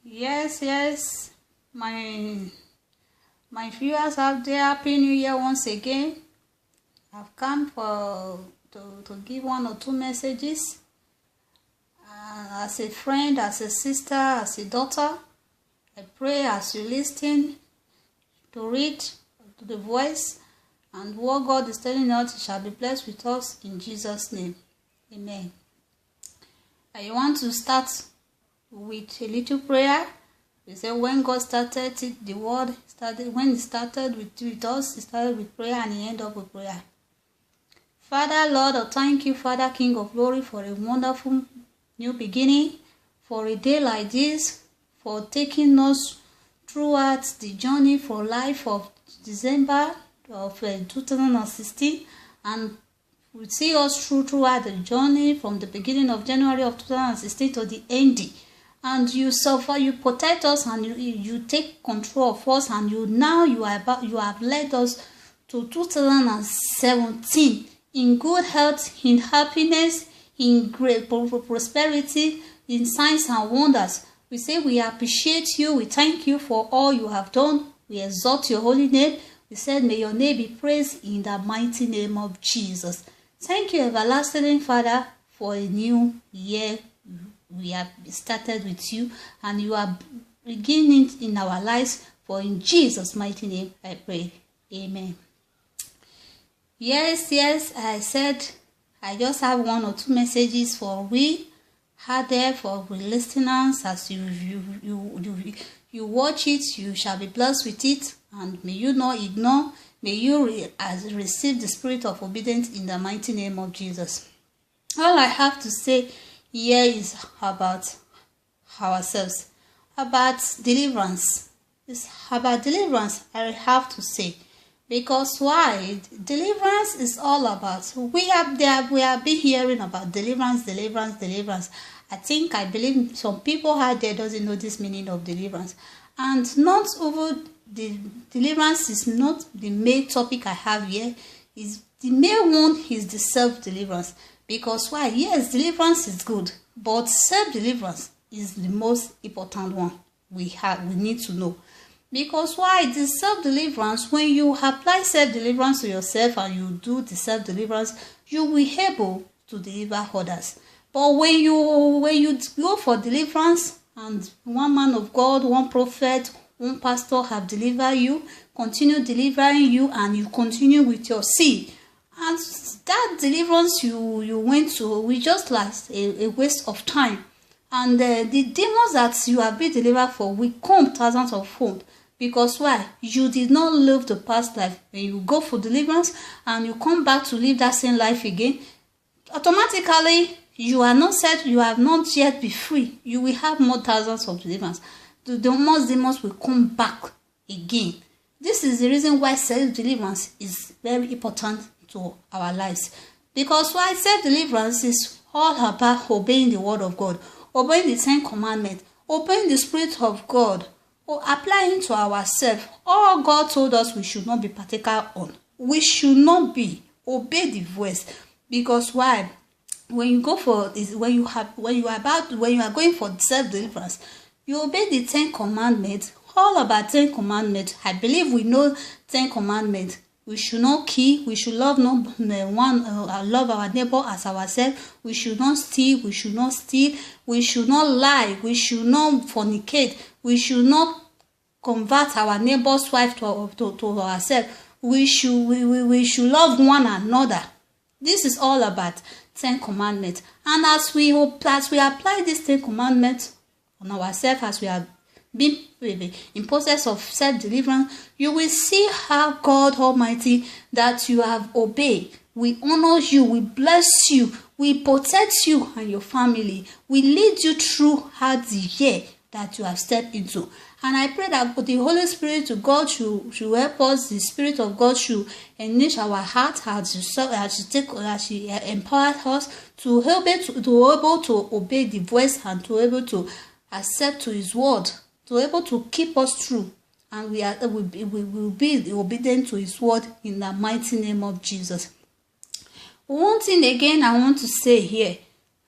Yes, my viewers out there, Happy New Year once again. I've come to give one or two messages. As a friend, as a sister, as a daughter, I pray as you listen to read to the voice and what God is telling us, it shall be blessed with us in Jesus' name. Amen. I want to start with a little prayer. We say when God started it, the word started, when it started with us, it started with prayer and it ended up with prayer. Father, Lord, I thank you, Father, King of glory, for a wonderful new beginning, for a day like this, for taking us throughout the journey for life of December of 2016, and we see us throughout the journey from the beginning of January of 2016 to the ending. And you suffer, you protect us, and you take control of us, and you have led us to 2017 in good health, in happiness, in great prosperity, in signs and wonders. We say we appreciate you, we thank you for all you have done, we exalt your holy name. We said may your name be praised in the mighty name of Jesus. Thank you, everlasting Father, for a new year. We have started with you, and you are beginning in our lives. For in Jesus' mighty name I pray. Amen. Yes, I said I just have one or two messages for we had there for listeners. As you watch it, you shall be blessed with it, and may you not ignore. May you receive the spirit of obedience in the mighty name of Jesus. All I have to say here is about ourselves, about deliverance. It's about deliverance, I have to say. Because why? Deliverance is all about. We have been hearing about deliverance. I believe some people out there doesn't know this meaning of deliverance. And not over the deliverance is not the main topic I have here. Is the main one is the self-deliverance. Because why? Yes, deliverance is good, but self-deliverance is the most important one we need to know. Because why? The self-deliverance, when you apply self-deliverance to yourself and you do the self-deliverance, you will be able to deliver others. But when you go for deliverance and one man of God, one prophet, one pastor have delivered you, continue delivering you, and you continue with your seed, and that deliverance you went to will just last a waste of time. And the demons that you have been delivered for will come thousands of fold. Because why? You did not live the past life. When you go for deliverance and you come back to live that same life again, automatically you are not set, you have not yet be free. You will have more thousands of deliverance. The demons will come back again. This is the reason why self-deliverance is very important to our lives. Because why? Self-deliverance is all about obeying the word of God, obeying the 10 commandments, obeying the spirit of God, or applying to ourselves all God told us we should not be particular on. We should not be. Obey the voice. Because why? When you go for this, when you are going for self-deliverance, you obey the 10 commandments. All about 10 commandments. I believe we know 10 commandments. We should not kill. We should love love our neighbor as ourselves. We should not steal. We should not steal. We should not lie. We should not fornicate. We should not convert our neighbor's wife to ourselves. We should love one another. This is all about 10 commandments. And as we apply these 10 commandments on ourselves, as we are being in process of self-deliverance, you will see how God Almighty that you have obeyed. We honor you, we bless you, we protect you and your family. We lead you throughout the year that you have stepped into. And I pray that the Holy Spirit to God should help us. The Spirit of God should enrich our heart as she empower us to help it to able to obey the voice and to able to accept to His word, to able to keep us true, and we will be obedient to His word in the mighty name of Jesus. One thing again I want to say here,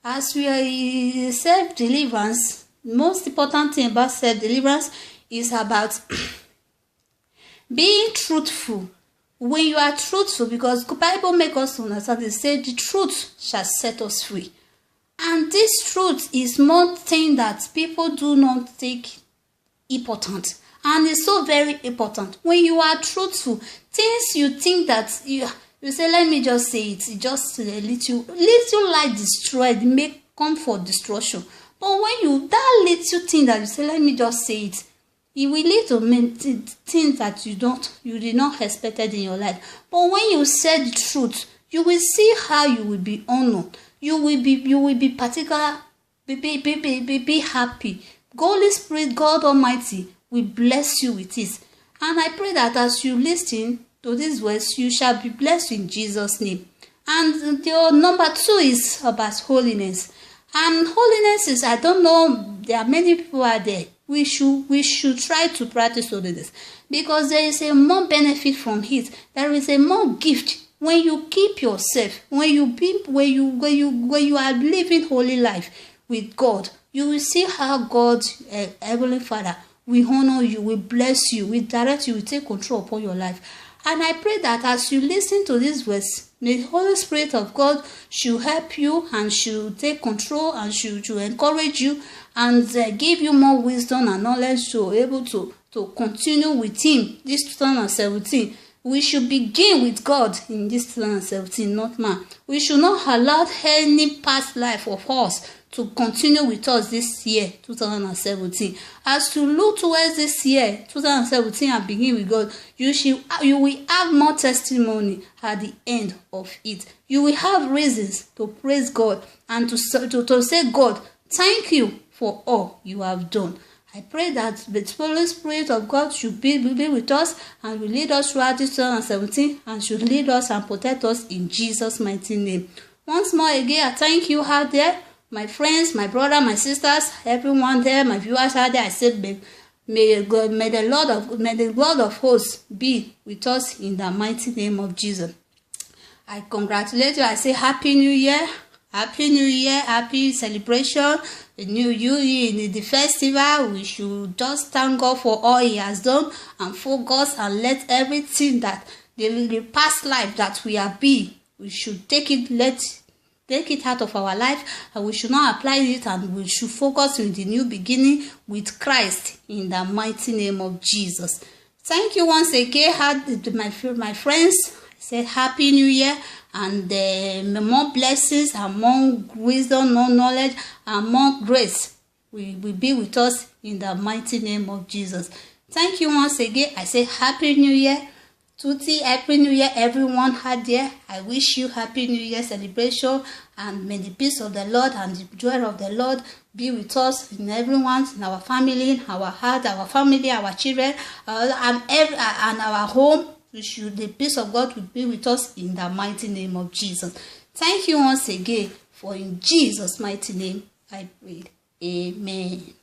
as we are in self-deliverance, most important thing about self-deliverance is about being truthful. When you are truthful, because the Bible makes us understand, it says the truth shall set us free. And this truth is more thing that people do not take important. And it's so very important. When you are truthful, things you think that you say, let me just say it, just a little light destroyed, make come for destruction. But when you, that little thing that you say, let me just say it, it will lead to things that you did not expected in your life. But when you say the truth, you will see how you will be honored. You will be particular, be happy. Holy Spirit, God Almighty, will bless you with it. And I pray that as you listen to these words, you shall be blessed in Jesus' name. And the number 2 is about holiness. And holiness is, I don't know, there are many people out there. We should try to practice holiness, because there is a more benefit from it. There is a more gift when you keep yourself, when you are living holy life with God. You will see how God, Heavenly Father, will honor you, will bless you, will direct you, will take control upon your life. And I pray that as you listen to these words, the Holy Spirit of God should help you and should take control and should encourage you and give you more wisdom and knowledge to be able to continue with Him this 2017. We should begin with God in this 2017, not man. We should not allow any past life of us to continue with us this year, 2017. As you look towards this year, 2017, and begin with God, you will have more testimony at the end of it. You will have reasons to praise God and to say, God, thank you for all you have done. I pray that the Holy Spirit of God should be with us and will lead us throughout this 2017 and should lead us and protect us in Jesus' mighty name. Once more again, I thank you out there, my friends, my brother, my sisters, everyone there, my viewers out there. I said, may the Lord of hosts be with us in the mighty name of Jesus. I congratulate you. I say Happy New Year. Happy New Year, happy celebration, the new year in the festival. We should just thank God for all He has done and focus and let everything that the past life that we are we should take it out of our life, and we should not apply it, and we should focus on the new beginning with Christ in the mighty name of Jesus. Thank you once again, my friends. I said Happy New Year. And more blessings and more wisdom, more knowledge, and more grace will be with us in the mighty name of Jesus. Thank you once again. I say Happy New Year. Tutti, Happy New Year, everyone out there. I wish you Happy New Year celebration, and may the peace of the Lord and the joy of the Lord be with us, in everyone, in our family, in our heart, our family, our children, and our home. The peace of God will be with us in the mighty name of Jesus. Thank you once again, for in Jesus' mighty name I pray. Amen.